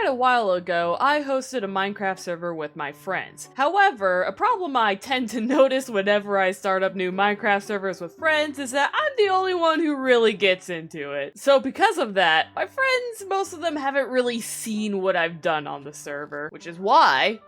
quite a while ago, I hosted a Minecraft server with my friends. However, a problem I tend to notice whenever I start up new Minecraft servers with friends is that I'm the only one who really gets into it. So because of that, my friends, most of them haven't really seen what I've done on the server, which is why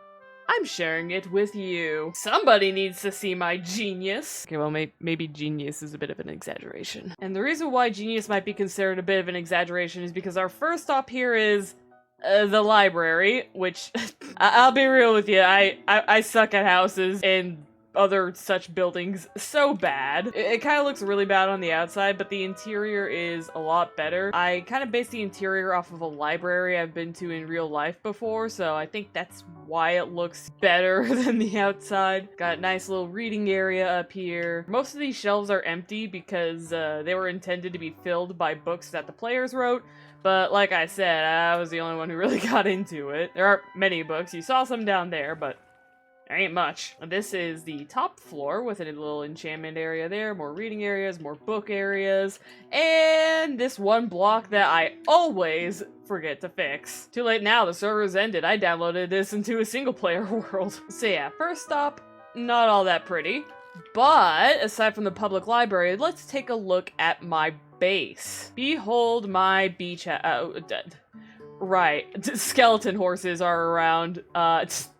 I'm sharing it with you. Somebody needs to see my genius. Okay, well, maybe genius is a bit of an exaggeration. And the reason why genius might be considered a bit of an exaggeration is because our first stop here is the library, which I'll be real with you, I suck at houses and other such buildings so bad. It kind of looks really bad on the outside, but the interior is a lot better. I kind of based the interior off of a library I've been to in real life before, so I think that's why it looks better than the outside. Got a nice little reading area up here. Most of these shelves are empty because they were intended to be filled by books that the players wrote. But like I said, I was the only one who really got into it. There aren't many books. You saw some down there, but there ain't much. This is the top floor with a little enchantment area there, more reading areas, more book areas, and this one block that I always forget to fix. Too late now, the server's ended. I downloaded this into a single player world. So yeah, first stop, not all that pretty. But aside from the public library, let's take a look at my base. Behold my beach Right, skeleton horses are around.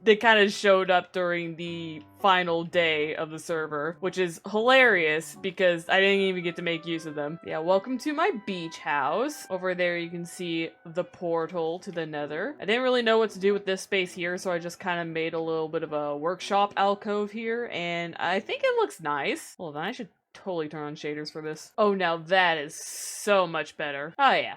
They kind of showed up during the final day of the server, which is hilarious because I didn't even get to make use of them. Yeah, welcome to my beach house. Over there you can see the portal to the nether. I didn't really know what to do with this space here, so I just kind of made a little bit of a workshop alcove here, and I think it looks nice. Hold on, I should totally turn on shaders for this. Oh, now that is so much better. Oh yeah.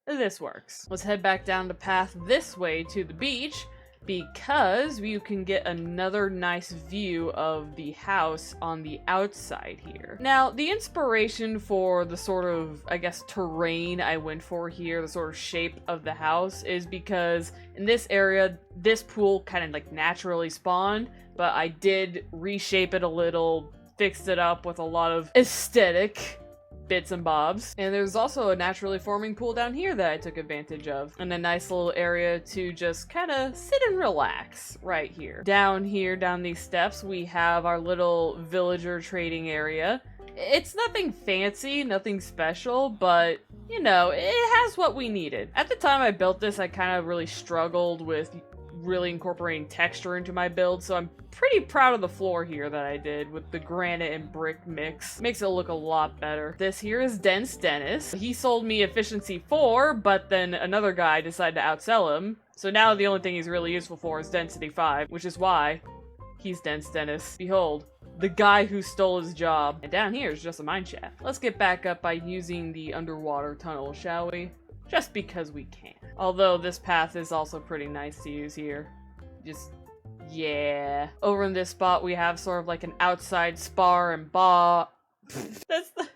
This works. Let's head back down the path this way to the beach because you can get another nice view of the house on the outside here. Now, the inspiration for the sort of, I guess, terrain I went for here, the sort of shape of the house, is because in this area, this pool kind of like naturally spawned, but I did reshape it a little, fixed it up with a lot of aesthetic bits and bobs. And there's also a naturally forming pool down here that I took advantage of. And a nice little area to just kind of sit and relax right here. Down here, down these steps, we have our little villager trading area. It's nothing fancy, nothing special, but, you know, it has what we needed. At the time I built this, I kind of really struggled with really incorporating texture into my build, so I'm pretty proud of the floor here that I did with the granite and brick mix. Makes it look a lot better. This here is Dense Dennis. He sold me efficiency 4, but then another guy decided to outsell him, so now the only thing he's really useful for is density 5, which is why he's Dense Dennis. Behold, the guy who stole his job. And down here is just a mine shaft. Let's get back up by using the underwater tunnel, shall we? Just because we can. Although this path is also pretty nice to use here. Just, yeah. Over in this spot we have sort of like an outside spar and bar. That's not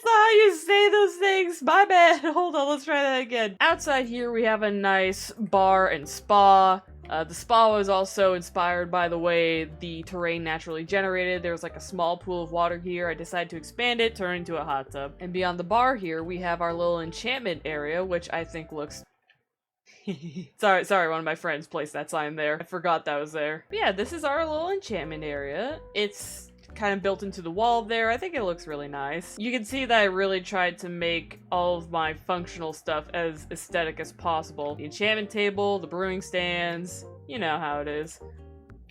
how you say those things. My bad. Hold on, let's try that again. Outside here we have a nice bar and spa. The spa was also inspired by the way the terrain naturally generated. There's like a small pool of water here. I decided to expand it, turn it into a hot tub. And beyond the bar here, we have our little enchantment area, which I think looks... sorry, one of my friends placed that sign there. I forgot that was there. But yeah, this is our little enchantment area. It's kind of built into the wall there. I think it looks really nice. You can see that I really tried to make all of my functional stuff as aesthetic as possible. The enchantment table, the brewing stands, you know how it is.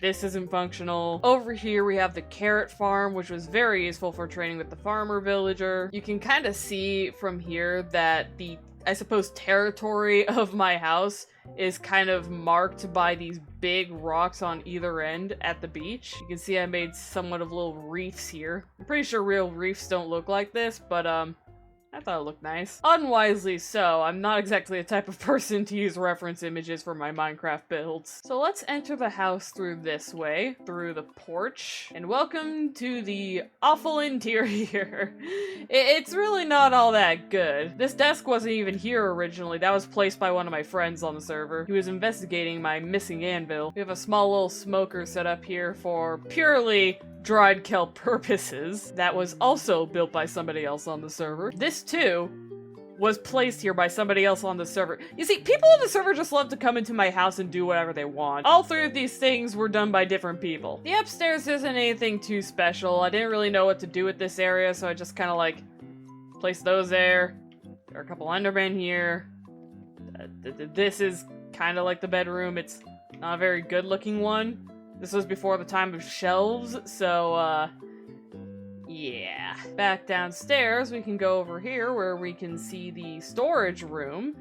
This isn't functional. Over here we have the carrot farm, which was very useful for training with the farmer villager. You can kind of see from here that the, I suppose, territory of my house is kind of marked by these big rocks on either end at the beach. You can see I made somewhat of little reefs here. I'm pretty sure real reefs don't look like this, but I thought it looked nice. Unwisely so, I'm not exactly the type of person to use reference images for my Minecraft builds. So let's enter the house through this way, through the porch, and welcome to the awful interior. It's really not all that good. This desk wasn't even here originally. That was placed by one of my friends on the server. He was investigating my missing anvil. We have a small little smoker set up here for purely dried kelp purposes. That was also built by somebody else on the server. This too was placed here by somebody else on the server. You see, people on the server just love to come into my house and do whatever they want. All three of these things were done by different people. The upstairs isn't anything too special. I didn't really know what to do with this area, so I just kind of like placed those there. There are a couple Endermen here. This is kind of like the bedroom. It's not a very good looking one. This was before the time of shelves, so yeah. Back downstairs, we can go over here where we can see the storage room.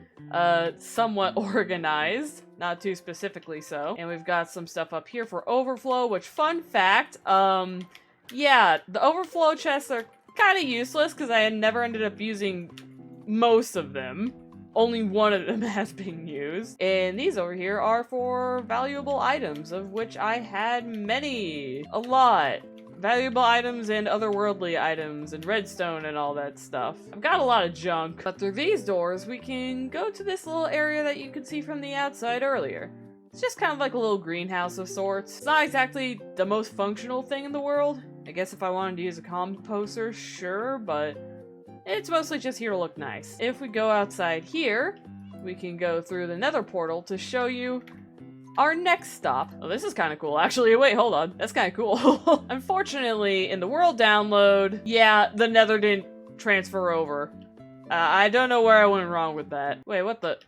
Somewhat organized, not too specifically so. And we've got some stuff up here for overflow, which, fun fact, yeah, the overflow chests are kind of useless because I had never ended up using most of them. Only one of them has been used. And these over here are for valuable items, of which I had many. A lot. Valuable items and otherworldly items and redstone and all that stuff. I've got a lot of junk. But through these doors, we can go to this little area that you could see from the outside earlier. It's just kind of like a little greenhouse of sorts. It's not exactly the most functional thing in the world. I guess if I wanted to use a composter, sure, but it's mostly just here to look nice. If we go outside here, we can go through the nether portal to show you our next stop. Oh, this is kind of cool, actually. Wait, hold on. That's kind of cool. Unfortunately, in the world download, yeah, the nether didn't transfer over. I don't know where I went wrong with that. Wait, what the?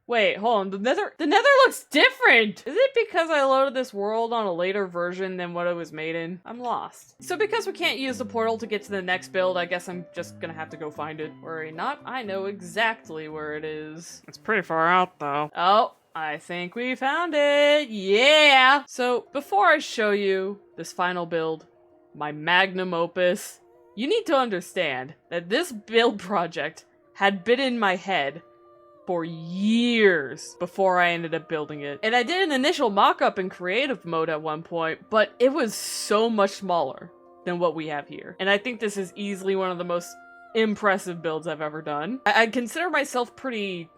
Wait, hold on. The nether looks different! Is it because I loaded this world on a later version than what it was made in? I'm lost. So because we can't use the portal to get to the next build, I guess I'm just gonna have to go find it. Worry not, I know exactly where it is. It's pretty far out, though. Oh. I think we found it! Yeah! So, before I show you this final build, my magnum opus, you need to understand that this build project had been in my head for years before I ended up building it. And I did an initial mock-up in creative mode at one point, but it was so much smaller than what we have here. And I think this is easily one of the most impressive builds I've ever done. I consider myself pretty...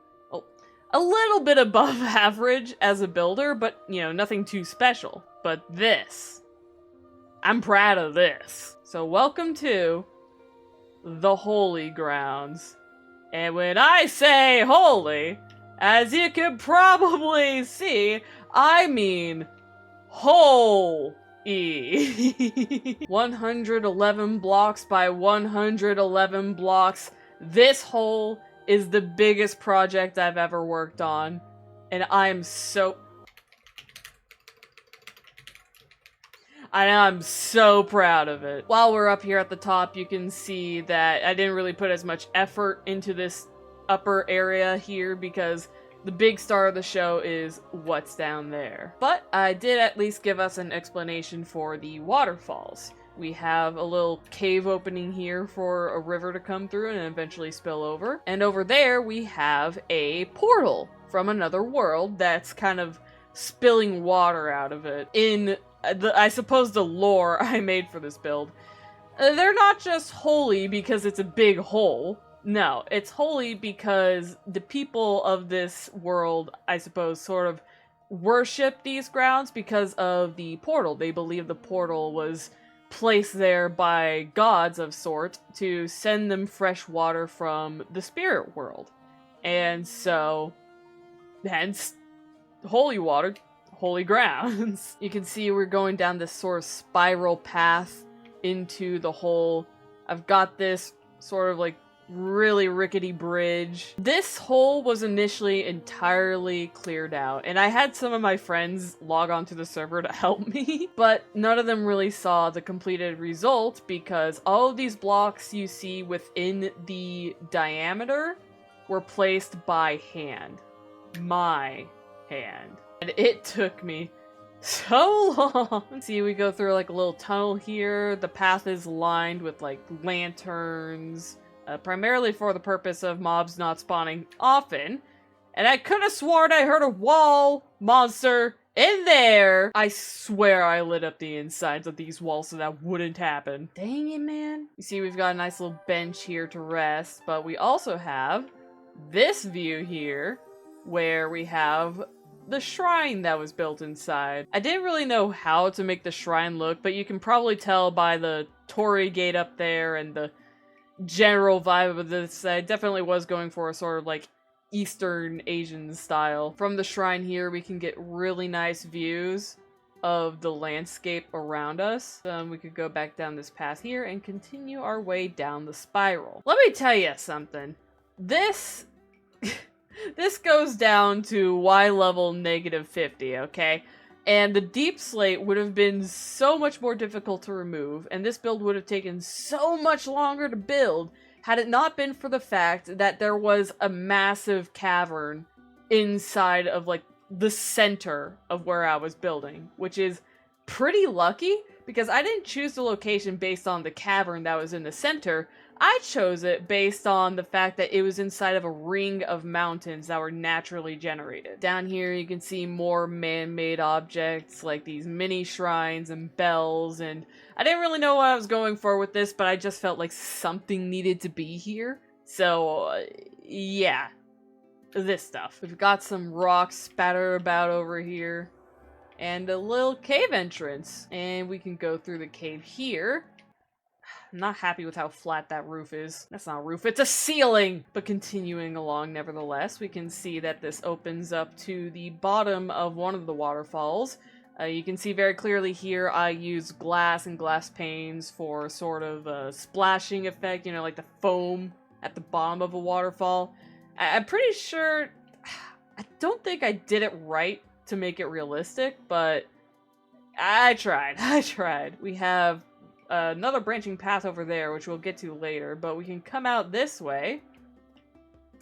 a little bit above average as a builder, but, you know, nothing too special. But this, I'm proud of this. So welcome to the Holy Grounds. And when I say holy, as you can probably see, I mean hole-y. 111 blocks by 111 blocks. This hole is the biggest project I've ever worked on, and I'm so proud of it. While we're up here at the top, you can see that I didn't really put as much effort into this upper area here because the big star of the show is what's down there. But I did at least give us an explanation for the waterfalls. We have a little cave opening here for a river to come through and eventually spill over. And over there, we have a portal from another world that's kind of spilling water out of it. In, I suppose, the lore I made for this build. They're not just holy because it's a big hole. No, it's holy because the people of this world, I suppose, sort of worship these grounds because of the portal. They believe the portal was placed there by gods of sort to send them fresh water from the spirit world. And so, hence, holy water, holy grounds. You can see we're going down this sort of spiral path into the hole. I've got this sort of like really rickety bridge. This hole was initially entirely cleared out, and I had some of my friends log onto the server to help me, but none of them really saw the completed result because all of these blocks you see within the diameter were placed by hand. My hand. And it took me so long. See, we go through like a little tunnel here. The path is lined with like lanterns, primarily for the purpose of mobs not spawning often. And I could have sworn I heard a wall monster in there. I swear I lit up the insides of these walls so that wouldn't happen. Dang it, man. You see, we've got a nice little bench here to rest, but we also have this view here where we have the shrine that was built inside. I didn't really know how to make the shrine look, but you can probably tell by the torii gate up there and the general vibe of this. I definitely was going for a sort of like Eastern Asian style. From the shrine here, we can get really nice views of the landscape around us. We could go back down this path here and continue our way down the spiral. Let me tell you something. This this goes down to Y level -50, okay? And the deep slate would have been so much more difficult to remove, and this build would have taken so much longer to build had it not been for the fact that there was a massive cavern inside of, like, the center of where I was building, which is pretty lucky, because I didn't choose the location based on the cavern that was in the center. I chose it based on the fact that it was inside of a ring of mountains that were naturally generated. Down here you can see more man-made objects like these mini shrines and bells, and I didn't really know what I was going for with this, but I just felt like something needed to be here. So, yeah. This stuff. We've got some rocks spattered about over here, and a little cave entrance. And we can go through the cave here. I'm not happy with how flat that roof is. That's not a roof, it's a ceiling! But continuing along, nevertheless, we can see that this opens up to the bottom of one of the waterfalls. You can see very clearly here I use glass and glass panes for sort of a splashing effect, you know, like the foam at the bottom of a waterfall. I'm pretty sure... I don't think I did it right to make it realistic, but I tried. We have another branching path over there, which we'll get to later, but we can come out this way,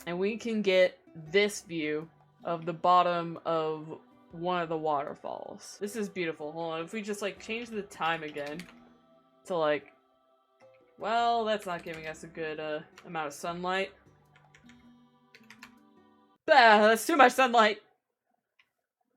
and we can get this view of the bottom of one of the waterfalls. This is beautiful. Hold on, if we just, like, change the time again to, like... Well, that's not giving us a good amount of sunlight. Bah, that's too much sunlight!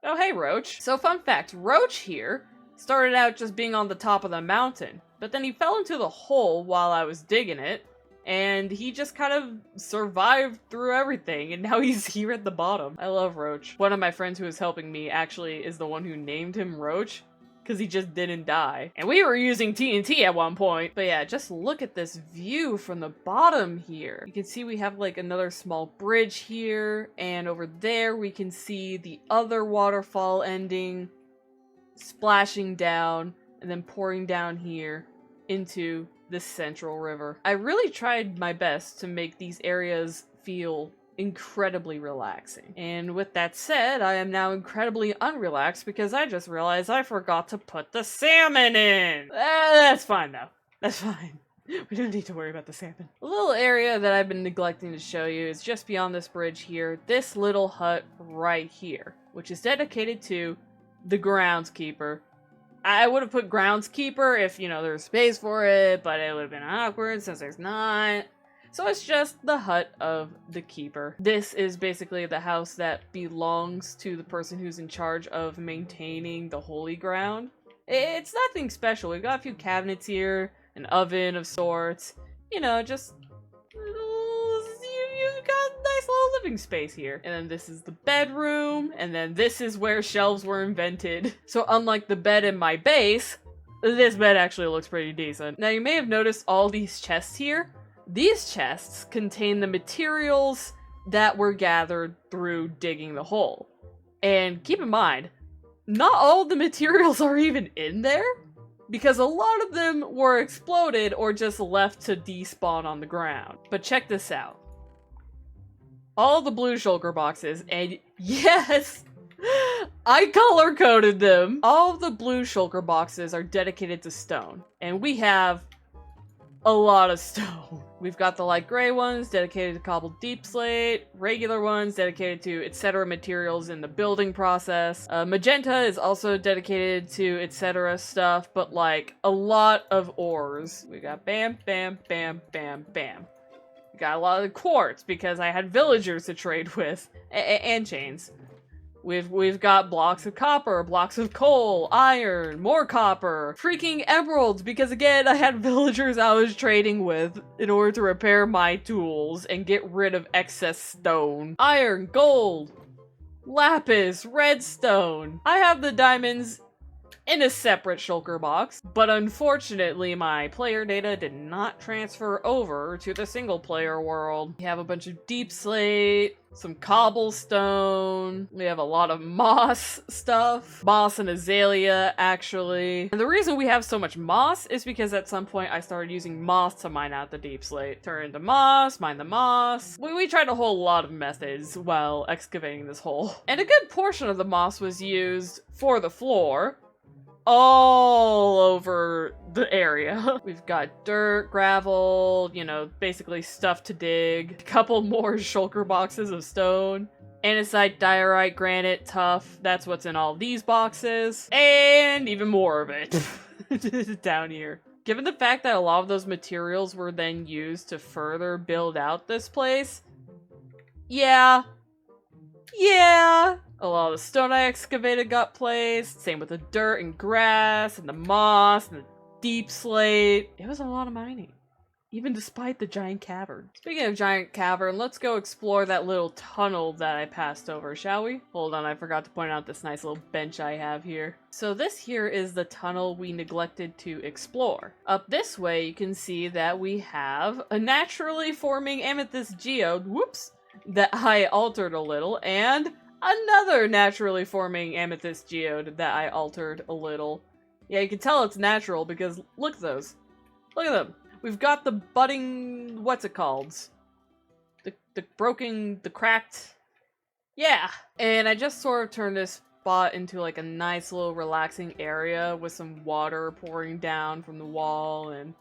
Oh, hey, Roach. So, fun fact, Roach here started out just being on the top of the mountain, but then he fell into the hole while I was digging it, and he just kind of survived through everything, and now he's here at the bottom. I love Roach. One of my friends who is helping me actually is the one who named him Roach, because he just didn't die. And we were using TNT at one point. But yeah, just look at this view from the bottom here. You can see we have like another small bridge here, and over there we can see the other waterfall ending, splashing down, and then pouring down here into the central river. I really tried my best to make these areas feel incredibly relaxing. And with that said, I am now incredibly unrelaxed because I just realized I forgot to put the salmon in! That's fine though. That's fine. We don't need to worry about the salmon. A little area that I've been neglecting to show you is just beyond this bridge here, this little hut right here, which is dedicated to the groundskeeper. I would have put groundskeeper if, you know, there's space for it, but it would have been awkward since there's not. So it's just the hut of the keeper. This is basically the house that belongs to the person who's in charge of maintaining the holy ground. It's nothing special. We've got a few cabinets here, an oven of sorts. You know, just... You've got a nice little living space here. And then this is the bedroom, and then this is where shelves were invented. So unlike the bed in my base, this bed actually looks pretty decent. Now you may have noticed all these chests here. These chests contain the materials that were gathered through digging the hole. And keep in mind, not all of the materials are even in there, because a lot of them were exploded or just left to despawn on the ground. But check this out. All the blue shulker boxes, and yes, I color-coded them. All of the blue shulker boxes are dedicated to stone, and we have a lot of stone. We've got the light gray ones dedicated to cobbled deep slate, regular ones dedicated to etc. materials in the building process. Magenta is also dedicated to etc. stuff, but like a lot of ores. We got bam, bam, bam, bam, bam. We got a lot of quartz because I had villagers to trade with, and chains. We've got blocks of copper, blocks of coal, iron, more copper, freaking emeralds, because again, I had villagers I was trading with in order to repair my tools and get rid of excess stone. Iron, gold, lapis, redstone. I have the diamonds in a separate shulker box, but unfortunately my player data did not transfer over to the single player world. We have a bunch of deep slate, some cobblestone, we have a lot of moss stuff, moss and azalea actually. And the reason we have so much moss is because at some point I started using moss to mine out the deep slate. Turn into moss, mine the moss. We tried a whole lot of methods while excavating this hole. And a good portion of the moss was used for the floor, all over the area. We've got dirt, gravel, you know, basically stuff to dig. A couple more shulker boxes of stone. Andesite, diorite, granite, tuff. That's what's in all these boxes. And even more of it down here. Given the fact that a lot of those materials were then used to further build out this place, yeah. A lot of the stone I excavated got placed, same with the dirt and grass and the moss and the deep slate. It was a lot of mining, even despite the giant cavern. Speaking of giant cavern, let's go explore that little tunnel that I passed over, shall we? Hold on, I forgot to point out this nice little bench I have here. So this here is the tunnel we neglected to explore. Up this way, you can see that we have a naturally forming amethyst geode, whoops, that I altered a little, and another naturally forming amethyst geode that I altered a little. Yeah, you can tell it's natural because look at those. Look at them. We've got the budding, what's it called? The broken, the cracked. Yeah. And I just sort of turned this spot into like a nice little relaxing area with some water pouring down from the wall, and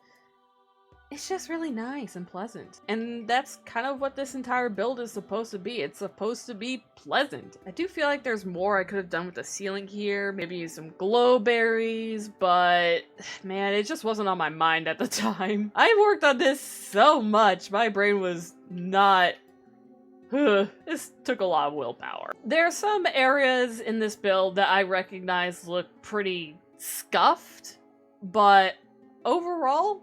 it's just really nice and pleasant. And that's kind of what this entire build is supposed to be. It's supposed to be pleasant. I do feel like there's more I could have done with the ceiling here. Maybe use some glow berries, but man, it just wasn't on my mind at the time. I worked on this so much. My brain was not... This took a lot of willpower. There are some areas in this build that I recognize look pretty scuffed, but overall,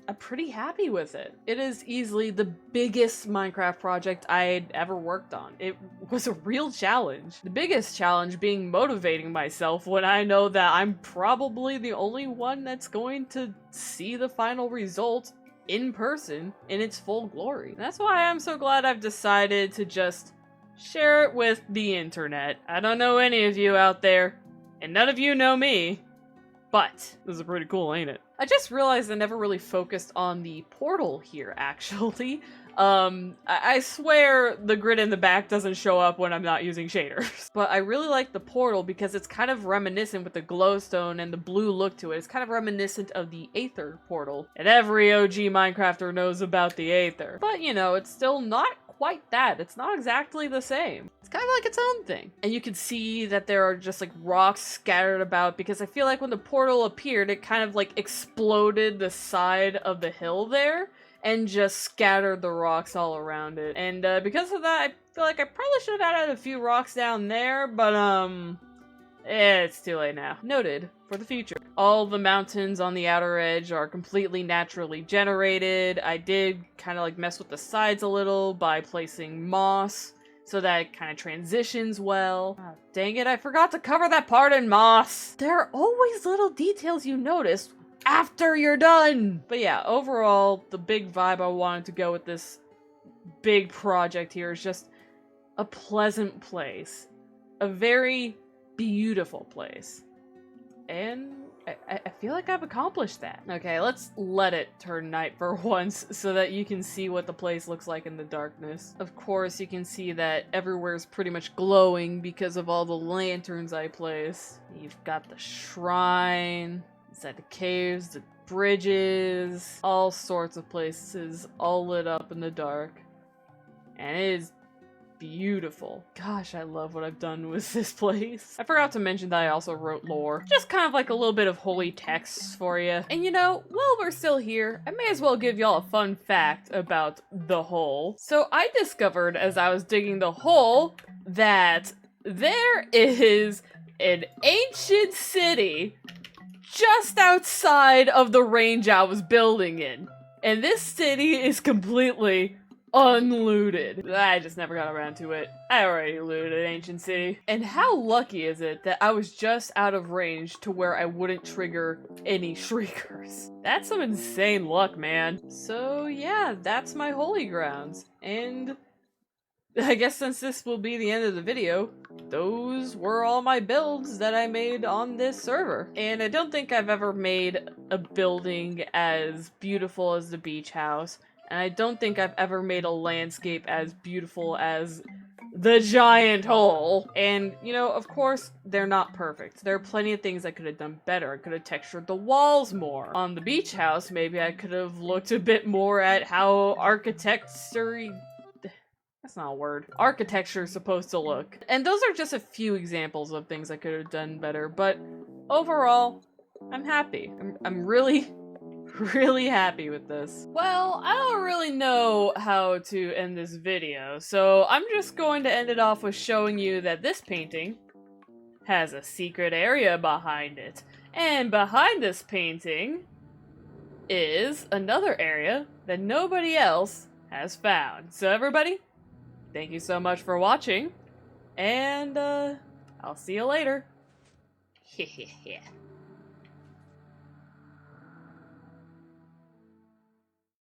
I'm pretty happy with it. It is easily the biggest Minecraft project I'd ever worked on. It was a real challenge. The biggest challenge being motivating myself when I know that I'm probably the only one that's going to see the final result in person in its full glory. And that's why I'm so glad I've decided to just share it with the internet. I don't know any of you out there, and none of you know me, but this is pretty cool, ain't it? I just realized I never really focused on the portal here, actually. I swear the grid in the back doesn't show up when I'm not using shaders. But I really like the portal because it's kind of reminiscent with the glowstone and the blue look to it. It's kind of reminiscent of the Aether portal. And every OG Minecrafter knows about the Aether. But, you know, it's still not quite that. It's not exactly the same. It's kind of like its own thing. And you can see that there are just like rocks scattered about because I feel like when the portal appeared, it kind of like exploded the side of the hill there and just scattered the rocks all around it. And because of that, I feel like I probably should have added a few rocks down there, but it's too late now. Noted for the future. All the mountains on the outer edge are completely naturally generated. I did kind of like mess with the sides a little by placing moss so that it kind of transitions well. Oh, dang it, I forgot to cover that part in moss. There are always little details you notice after you're done. But yeah, overall, the big vibe I wanted to go with this big project here is just a pleasant place. A very beautiful place. And I feel like I've accomplished that. Okay, let's let it turn night for once so that you can see what the place looks like in the darkness. Of course, you can see that everywhere's pretty much glowing because of all the lanterns I place. You've got the shrine, inside the caves, the bridges, all sorts of places all lit up in the dark. And it is beautiful. Gosh, I love what I've done with this place. I forgot to mention that I also wrote lore. Just kind of like a little bit of holy texts for you. And you know, while we're still here, I may as well give y'all a fun fact about the hole. So I discovered as I was digging the hole that there is an ancient city just outside of the range I was building in. And this city is completely unlooted. I just never got around to it. I already looted Ancient City. And how lucky is it that I was just out of range to where I wouldn't trigger any shriekers? That's some insane luck, man. So yeah, that's my holy grounds. And I guess since this will be the end of the video, those were all my builds that I made on this server. And I don't think I've ever made a building as beautiful as the beach house, and I don't think I've ever made a landscape as beautiful as the giant hole. And, you know, of course, they're not perfect. There are plenty of things I could have done better. I could have textured the walls more. On the beach house, maybe I could have looked a bit more at how that's not a word. Architecture is supposed to look. And those are just a few examples of things I could have done better, but overall, I'm happy. I'm really, really happy with this. Well, I don't really know how to end this video, so I'm just going to end it off with showing you that this painting has a secret area behind it. And behind this painting is another area that nobody else has found. So everybody, thank you so much for watching, and I'll see you later.